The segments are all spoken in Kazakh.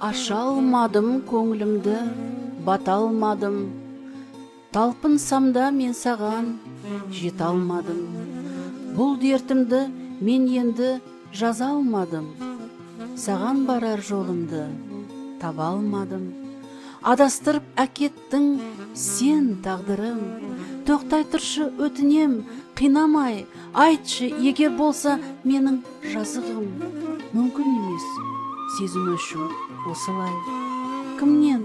Аша алмадым көңілімді, бата алмадым. Талпынсам да мен саған жете алмадым. Бұл дертімді мен енді жаза алмадым. Саған барар жолымды таба алмадым. Адастырып әкеттің сен тағдырым. Тоқтай тұршы өтінем, қинамай, айтшы, егер болса менің жазығым. Мүмкін емес, сезім өшу осылай. Кімнен?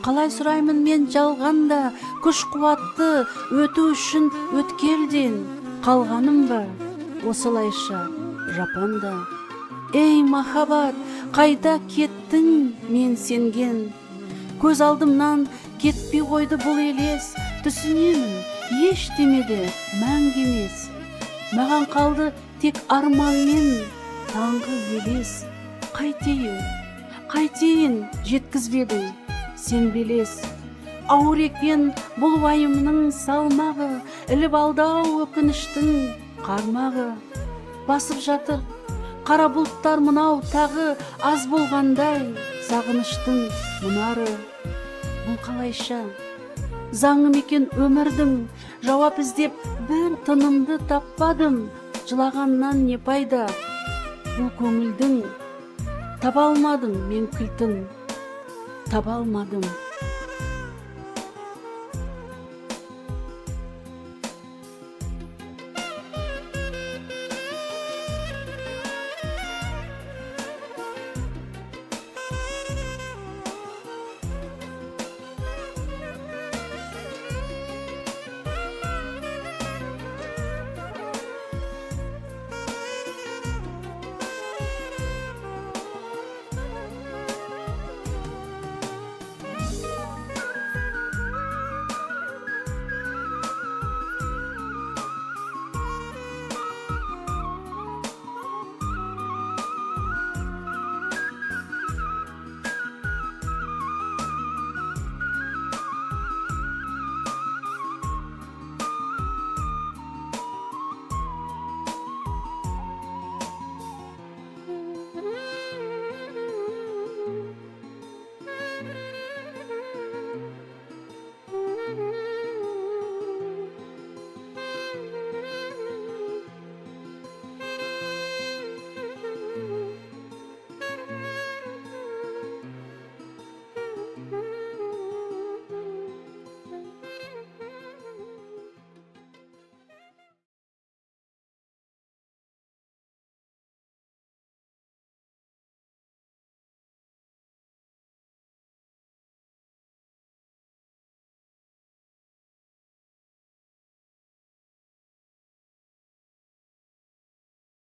Қалай сұраймын мен жалғанда, күш қуатты өту үшін өткелден қалғаным ба, осылайша жапанда. Ей махаббат, қайда кеттің мен сенген? Көз алдымнан кетпей қойды бұл елес, түсінемін, ештемеде мәңгі емес. Маған қалды тек арманмен таңғы елес. Қайтейін, жеткізбедің сен белес. Ауыр екен бұл уайымның салмағы, іліп алдау өкініштің қармағы. Басып жатыр қара бұлттар мынау тағы, аз болғандай сағыныштың мұнары. Бұл қалайша заңым екен өмірдің, жауап іздеп бір тынымды таппадым. Жылағаннан не пайда бұл көңілдің? Таба алмадым мен кілтін, таба алмадым.